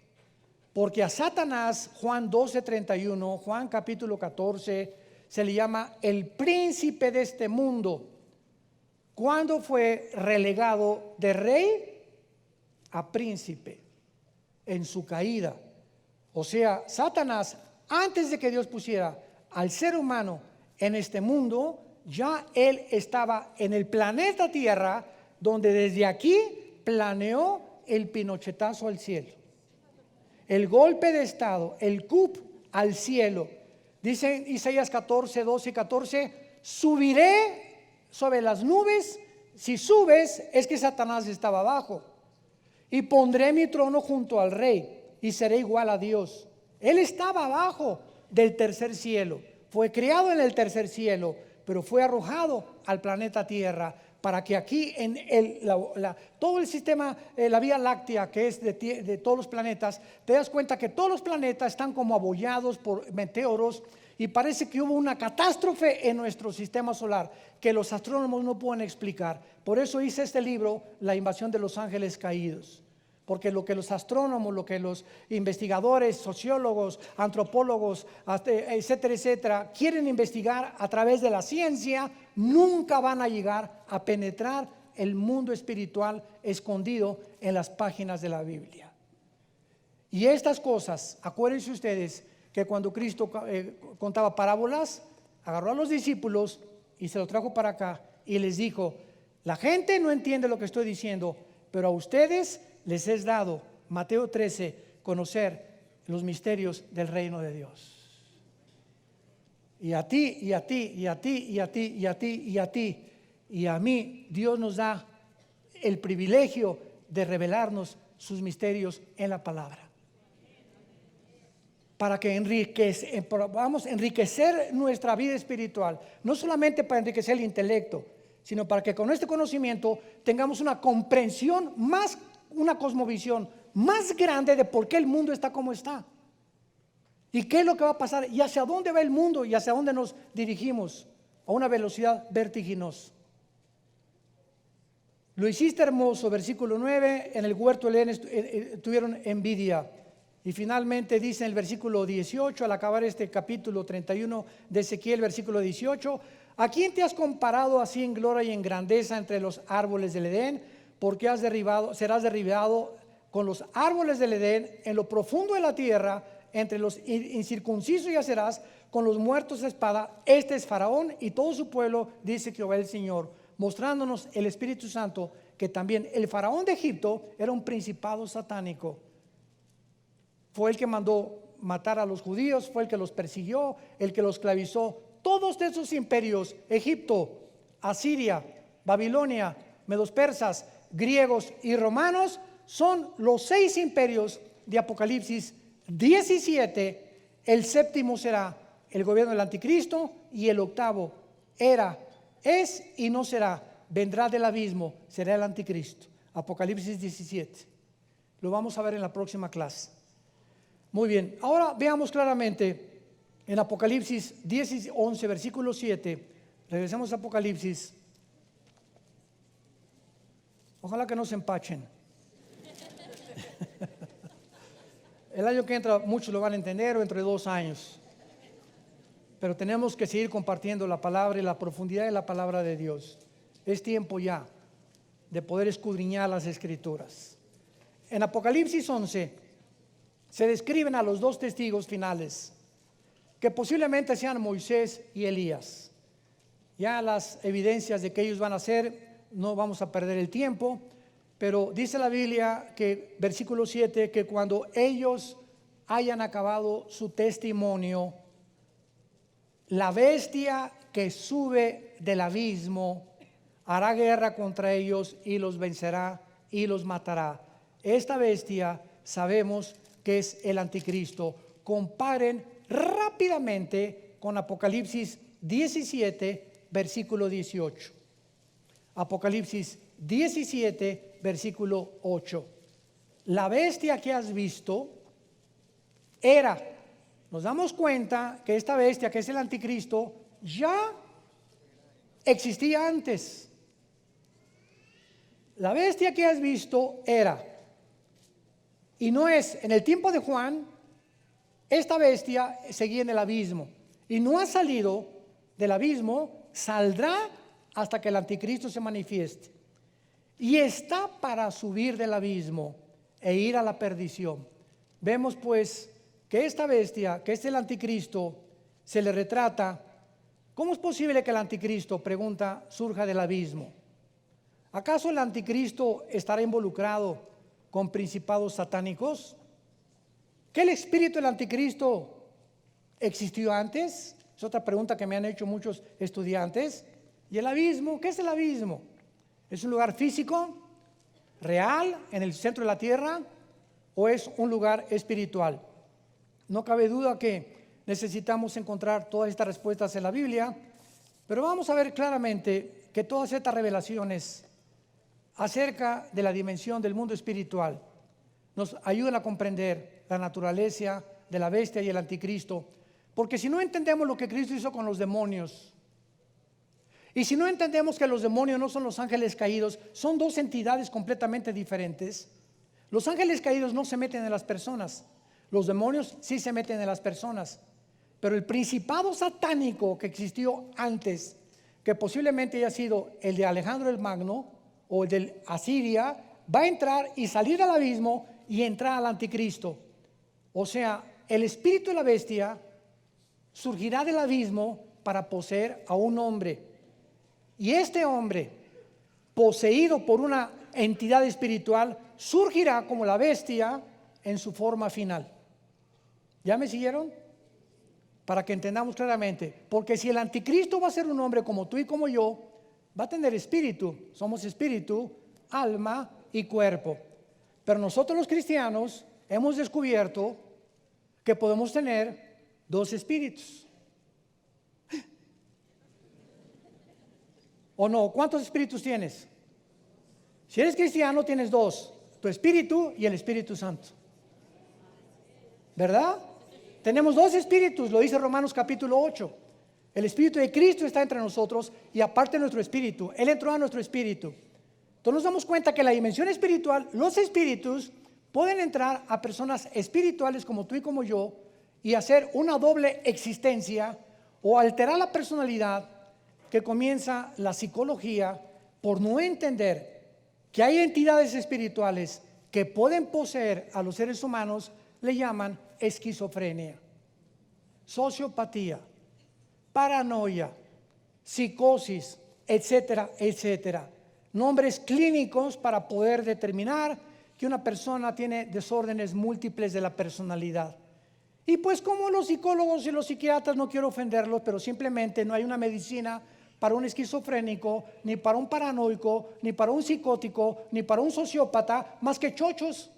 Porque a Satanás, Juan 12:31, Juan capítulo 14, se le llama el príncipe de este mundo. ¿Cuándo fue relegado de rey a príncipe? En su caída. O sea, Satanás, antes de que Dios pusiera al ser humano en este mundo, ya él estaba en el planeta Tierra, donde desde aquí planeó el pinochetazo al cielo, el golpe de estado, el coup al cielo. Dice Isaías 14, 12 y 14, subiré sobre las nubes. Si subes, es que Satanás estaba abajo. Y pondré mi trono junto al rey y seré igual a Dios. Él estaba abajo del tercer cielo, fue creado en el tercer cielo, pero fue arrojado al planeta Tierra para que aquí en todo el sistema, la Vía Láctea, que es de todos los planetas, te das cuenta que todos los planetas están como abollados por meteoros, y parece que hubo una catástrofe en nuestro sistema solar que los astrónomos no pueden explicar. Por eso hice este libro, La invasión de los ángeles caídos, Porque lo que los astrónomos, lo que los investigadores, sociólogos, antropólogos, etcétera, etcétera, quieren investigar a través de la ciencia, nunca van a llegar a penetrar el mundo espiritual escondido en las páginas de la Biblia. Y estas cosas, acuérdense ustedes que cuando Cristo contaba parábolas, agarró a los discípulos y se los trajo para acá y les dijo: la gente no entiende lo que estoy diciendo, pero a ustedes les es dado, Mateo 13, conocer los misterios del reino de Dios. Y a ti, y a ti, y a ti, y a ti, y a ti, y a ti, y a mí, Dios nos da el privilegio de revelarnos sus misterios en la palabra. Para que podamos enriquecer nuestra vida espiritual, no solamente para enriquecer el intelecto, sino para que con este conocimiento tengamos una comprensión más, una cosmovisión más grande de por qué el mundo está como está y qué es lo que va a pasar y hacia dónde va el mundo y hacia dónde nos dirigimos a una velocidad vertiginosa. Lo hiciste hermoso, versículo 9, en el huerto de Edén tuvieron envidia. Y finalmente dice en el versículo 18, al acabar este capítulo 31 de Ezequiel, versículo 18: ¿a quién te has comparado así en gloria y en grandeza entre los árboles del Edén? Porque serás derribado con los árboles del Edén en lo profundo de la tierra, entre los incircuncisos yacerás con los muertos de espada. Este es Faraón y todo su pueblo, dice Jehová el Señor, mostrándonos el Espíritu Santo que también el Faraón de Egipto era un principado satánico. Fue el que mandó matar a los judíos, fue el que los persiguió, el que los esclavizó. Todos esos imperios, Egipto, Asiria, Babilonia, medos persas, griegos y romanos, son los 6 imperios de Apocalipsis 17. El séptimo será el gobierno del anticristo y el octavo era, es y no será, vendrá del abismo, será el anticristo. Apocalipsis 17. Lo vamos a ver en la próxima clase. Muy bien, ahora veamos claramente en Apocalipsis 10 y 11, versículo 7. Regresemos a Apocalipsis. Ojalá que no se empachen. El año que entra muchos lo van a entender, o entre 2 años. Pero tenemos que seguir compartiendo la palabra y la profundidad de la palabra de Dios. Es tiempo ya de poder escudriñar las Escrituras. En Apocalipsis 11 se describen a los 2 testigos finales, que posiblemente sean Moisés y Elías. Ya las evidencias de que ellos van a ser, no vamos a perder el tiempo, pero dice la Biblia que, versículo 7, que cuando ellos hayan acabado su testimonio, la bestia que sube del abismo hará guerra contra ellos y los vencerá y los matará. Esta bestia sabemos que es el anticristo. Comparen rápidamente con Apocalipsis 17, versículo 18. Apocalipsis 17, versículo 8. La bestia que has visto era, nos damos cuenta que esta bestia que es el anticristo ya existía antes. La bestia que has visto era, y no es, en el tiempo de Juan, esta bestia seguía en el abismo y no ha salido del abismo, saldrá hasta que el anticristo se manifieste. Y está para subir del abismo e ir a la perdición. Vemos pues que esta bestia, que es el anticristo, se le retrata. ¿Cómo es posible que el anticristo, pregunta, surja del abismo? ¿Acaso el anticristo estará involucrado con principados satánicos? ¿Que el espíritu del anticristo existió antes? Es otra pregunta que me han hecho muchos estudiantes. ¿Y el abismo? ¿Qué es el abismo? ¿Es un lugar físico, real, en el centro de la tierra, o es un lugar espiritual? No cabe duda que necesitamos encontrar todas estas respuestas en la Biblia, pero vamos a ver claramente que todas estas revelaciones acerca de la dimensión del mundo espiritual nos ayudan a comprender la naturaleza de la bestia y el anticristo, porque si no entendemos lo que Cristo hizo con los demonios, y si no entendemos que los demonios no son los ángeles caídos, son 2 entidades completamente diferentes, Los ángeles caídos no se meten en las personas. Los demonios sí se meten en las personas. Pero el principado satánico que existió antes, que posiblemente haya sido el de Alejandro el Magno o el de Asiria, va a entrar y salir del abismo y entrar al anticristo. O sea, el espíritu de la bestia surgirá del abismo para poseer a un hombre. Y este hombre, poseído por una entidad espiritual, surgirá como la bestia en su forma final. ¿Ya me siguieron? Para que entendamos claramente. Porque si el anticristo va a ser un hombre como tú y como yo, va a tener espíritu. Somos espíritu, alma y cuerpo. Pero nosotros los cristianos hemos descubierto que podemos tener dos espíritus. ¿O no? ¿Cuántos espíritus tienes? Si eres cristiano tienes dos, tu espíritu y el Espíritu Santo. ¿Verdad? Tenemos dos espíritus, lo dice Romanos capítulo 8. El Espíritu de Cristo está entre nosotros y aparte nuestro espíritu. Él entró a nuestro espíritu. Entonces nos damos cuenta que la dimensión espiritual, los espíritus pueden entrar a personas espirituales como tú y como yo y hacer una doble existencia o alterar la personalidad, que comienza la psicología por no entender que hay entidades espirituales que pueden poseer a los seres humanos. Le llaman esquizofrenia, sociopatía, paranoia, psicosis, etcétera, etcétera. Nombres clínicos para poder determinar que una persona tiene desórdenes múltiples de la personalidad. Y pues como los psicólogos y los psiquiatras, no quiero ofenderlos, pero simplemente no hay una medicina para un esquizofrénico, ni para un paranoico, ni para un psicótico, ni para un sociópata, más que chochos,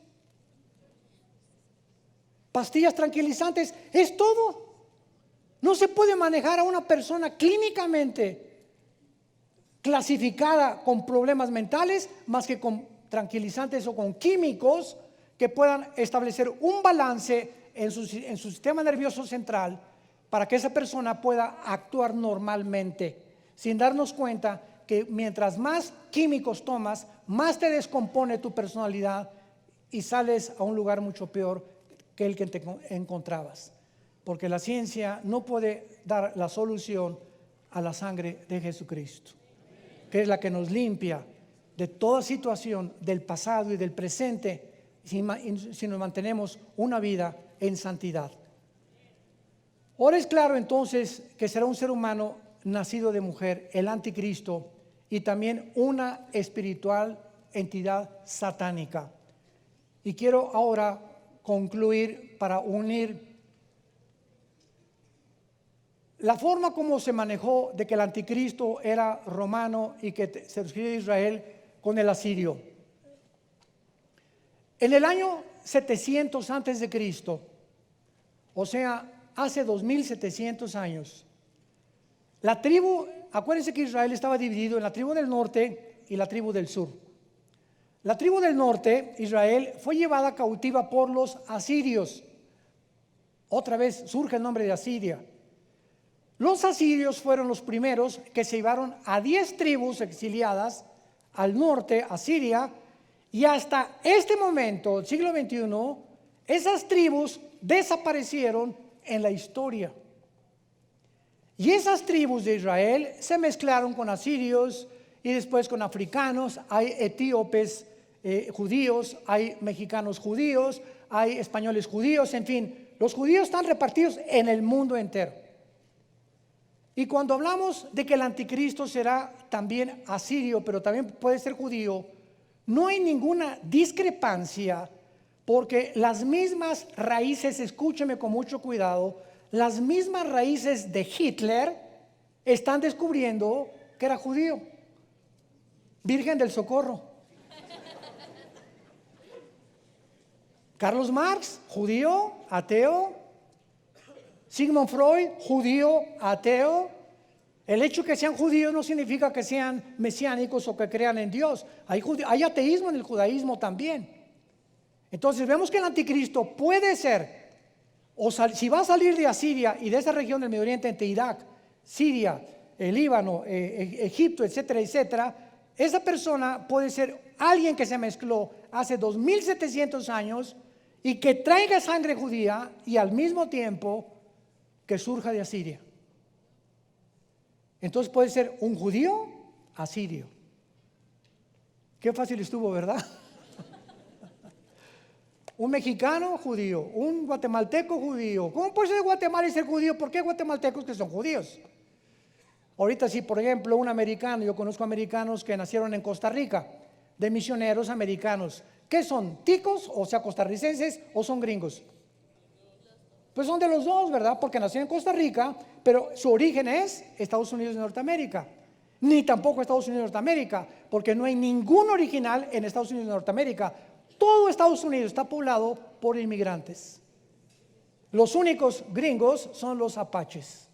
pastillas tranquilizantes, es todo. No se puede manejar a una persona clínicamente clasificada con problemas mentales más que con tranquilizantes o con químicos que puedan establecer un balance en su sistema nervioso central para que esa persona pueda actuar normalmente, sin darnos cuenta que mientras más químicos tomas, más te descompone tu personalidad y sales a un lugar mucho peor que el que te encontrabas. Porque la ciencia no puede dar la solución a la sangre de Jesucristo, que es la que nos limpia de toda situación del pasado y del presente, si nos mantenemos una vida en santidad. Ahora es claro entonces que será un ser humano nacido de mujer, el anticristo, y también una espiritual entidad satánica. Y quiero ahora concluir para unir la forma como se manejó de que el anticristo era romano y que se surgió de Israel con el asirio. En el año 700 antes de Cristo, o sea, hace 2700 años, la tribu, acuérdense que Israel estaba dividido en la tribu del norte y la tribu del sur. La tribu del norte, Israel, fue llevada cautiva por los asirios. Otra vez surge el nombre de Asiria. Los asirios fueron los primeros que se llevaron a 10 tribus exiliadas al norte, a Siria, y hasta este momento, el siglo XXI, esas tribus desaparecieron en la historia. Y esas tribus de Israel se mezclaron con asirios y después con africanos. Hay etíopes judíos, hay mexicanos judíos, hay españoles judíos, en fin, los judíos están repartidos en el mundo entero. Y cuando hablamos de que el anticristo será también asirio, pero también puede ser judío, no hay ninguna discrepancia, porque las mismas raíces, escúcheme con mucho cuidado, las mismas raíces de Hitler están descubriendo que era judío. Virgen del Socorro. Carlos Marx, judío, ateo. Sigmund Freud, judío, ateo. El hecho que sean judíos no significa que sean mesiánicos o que crean en Dios. Hay ateísmo en el judaísmo también. Entonces vemos que el anticristo puede ser, si va a salir de Asiria y de esa región del Medio Oriente entre Irak, Siria, el Líbano, Egipto, etcétera, etcétera, esa persona puede ser alguien que se mezcló hace 2700 años y que traiga sangre judía y al mismo tiempo que surja de Asiria. Entonces puede ser un judío asirio. Qué fácil estuvo, ¿verdad? Un mexicano judío, un guatemalteco judío. ¿Cómo puede ser Guatemala y ser judío? ¿Por qué guatemaltecos que son judíos? Ahorita sí, por ejemplo, un americano, yo conozco americanos que nacieron en Costa Rica, de misioneros americanos. ¿Qué son? ¿Ticos, o sea, costarricenses, o son gringos? Pues son de los dos, ¿verdad? Porque nacieron en Costa Rica, pero su origen es Estados Unidos de Norteamérica. Ni tampoco Estados Unidos de Norteamérica, porque no hay ningún original en Estados Unidos de Norteamérica. Todo Estados Unidos está poblado por inmigrantes. Los únicos gringos son los apaches,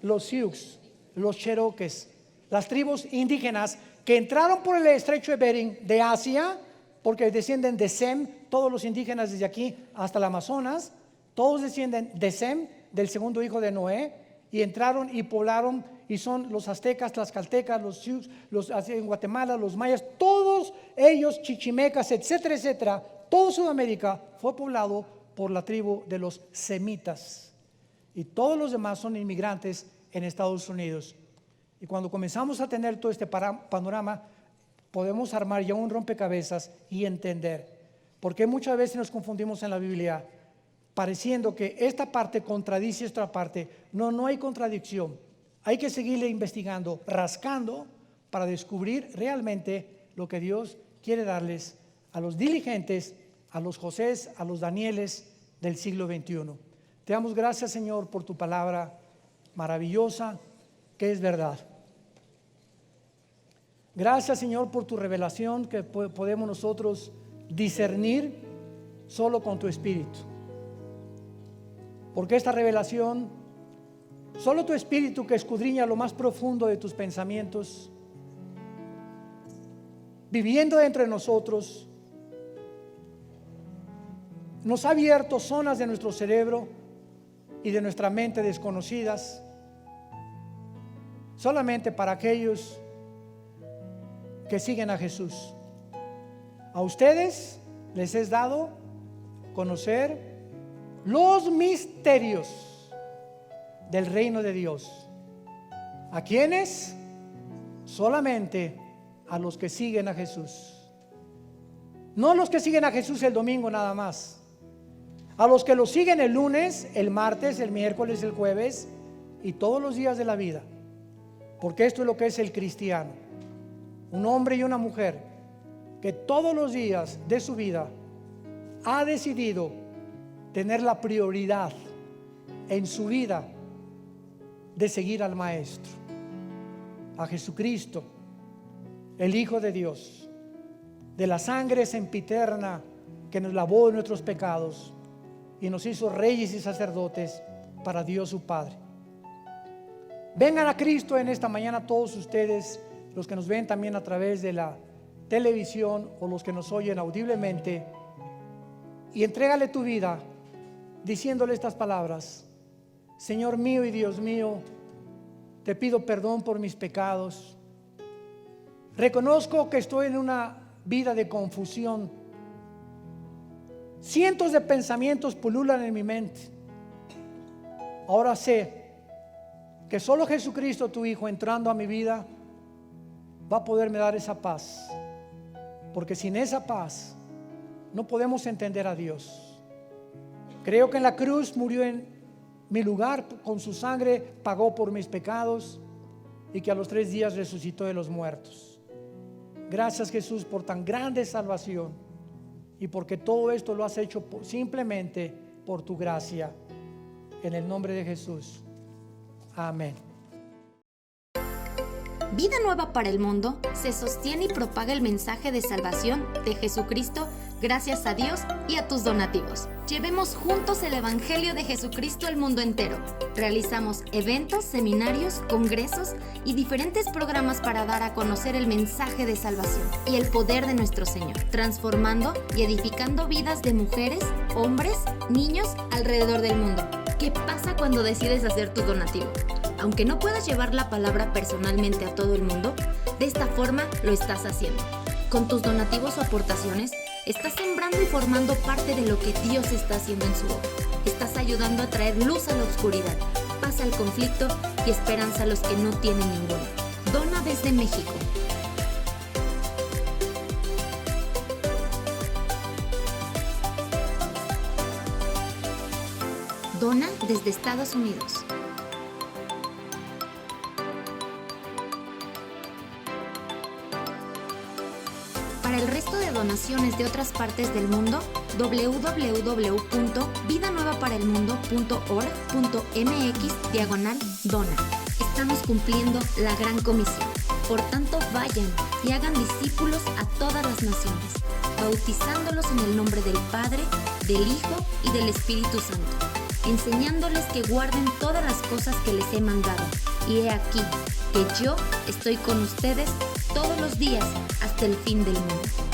los Sioux, los cherokees, las tribus indígenas que entraron por el estrecho de Bering de Asia, porque descienden de Sem, todos los indígenas desde aquí hasta el Amazonas, todos descienden de Sem, del segundo hijo de Noé, y entraron y poblaron, y son los aztecas, tlaxcaltecas, los Sioux, los en Guatemala, los mayas, todos ellos, chichimecas, etcétera, etcétera. Todo Sudamérica fue poblado por la tribu de los semitas, y todos los demás son inmigrantes en Estados Unidos. Y cuando comenzamos a tener todo este panorama, podemos armar ya un rompecabezas y entender, porque muchas veces nos confundimos en la Biblia, pareciendo que esta parte contradice esta parte. No hay contradicción. Hay que seguirle investigando, rascando, para descubrir realmente lo que Dios quiere darles a los diligentes, a los Josés, a los Danieles del siglo XXI. Te damos gracias, Señor, por tu palabra maravillosa, que es verdad. Gracias, Señor, por tu revelación que podemos nosotros discernir solo con tu Espíritu. Porque esta revelación, solo tu Espíritu que escudriña lo más profundo de tus pensamientos, viviendo entre nosotros, nos ha abierto zonas de nuestro cerebro y de nuestra mente desconocidas, solamente para aquellos que siguen a Jesús. A ustedes les es dado conocer los misterios del reino de Dios. ¿A quiénes? Solamente a los que siguen a Jesús. No los que siguen a Jesús el domingo nada más. A los que lo siguen el lunes, el martes, el miércoles, el jueves y todos los días de la vida. Porque esto es lo que es el cristiano. Un hombre y una mujer que todos los días de su vida ha decidido tener la prioridad en su vida de seguir al Maestro, a Jesucristo, el Hijo de Dios, de la sangre sempiterna que nos lavó de nuestros pecados y nos hizo reyes y sacerdotes para Dios su Padre. Vengan a Cristo en esta mañana todos ustedes, los que nos ven también a través de la televisión o los que nos oyen audiblemente, y entrégale tu vida diciéndole estas palabras: Señor mío y Dios mío, te pido perdón por mis pecados. Reconozco que estoy en una vida de confusión. Cientos de pensamientos pululan en mi mente. Ahora sé que solo Jesucristo, tu Hijo, entrando a mi vida, va a poderme dar esa paz. Porque sin esa paz no podemos entender a Dios. Creo que en la cruz murió en mi lugar, con su sangre pagó por mis pecados, y que a los 3 días resucitó de los muertos. Gracias, Jesús, por tan grande salvación, y porque todo esto lo has hecho simplemente por tu gracia. En el nombre de Jesús. Amén. Vida Nueva para el Mundo se sostiene y propaga el mensaje de salvación de Jesucristo gracias a Dios y a tus donativos. Llevemos juntos el Evangelio de Jesucristo al mundo entero. Realizamos eventos, seminarios, congresos y diferentes programas para dar a conocer el mensaje de salvación y el poder de nuestro Señor, transformando y edificando vidas de mujeres, hombres, niños alrededor del mundo. ¿Qué pasa cuando decides hacer tu donativo? Aunque no puedas llevar la palabra personalmente a todo el mundo, De esta forma lo estás haciendo. Con tus donativos o aportaciones, estás sembrando y formando parte de lo que Dios está haciendo en su obra. Estás ayudando a traer luz a la oscuridad, paz al conflicto y esperanza a los que no tienen ninguna. Dona desde México. Dona desde Estados Unidos. Para el resto de donaciones de otras partes del mundo, www.vidanuevaparelmundo.org.mx/dona. Estamos cumpliendo la gran comisión. Por tanto, vayan y hagan discípulos a todas las naciones, bautizándolos en el nombre del Padre, del Hijo y del Espíritu Santo, enseñándoles que guarden todas las cosas que les he mandado. Y he aquí que yo estoy con ustedes todos los días hasta el fin del mundo.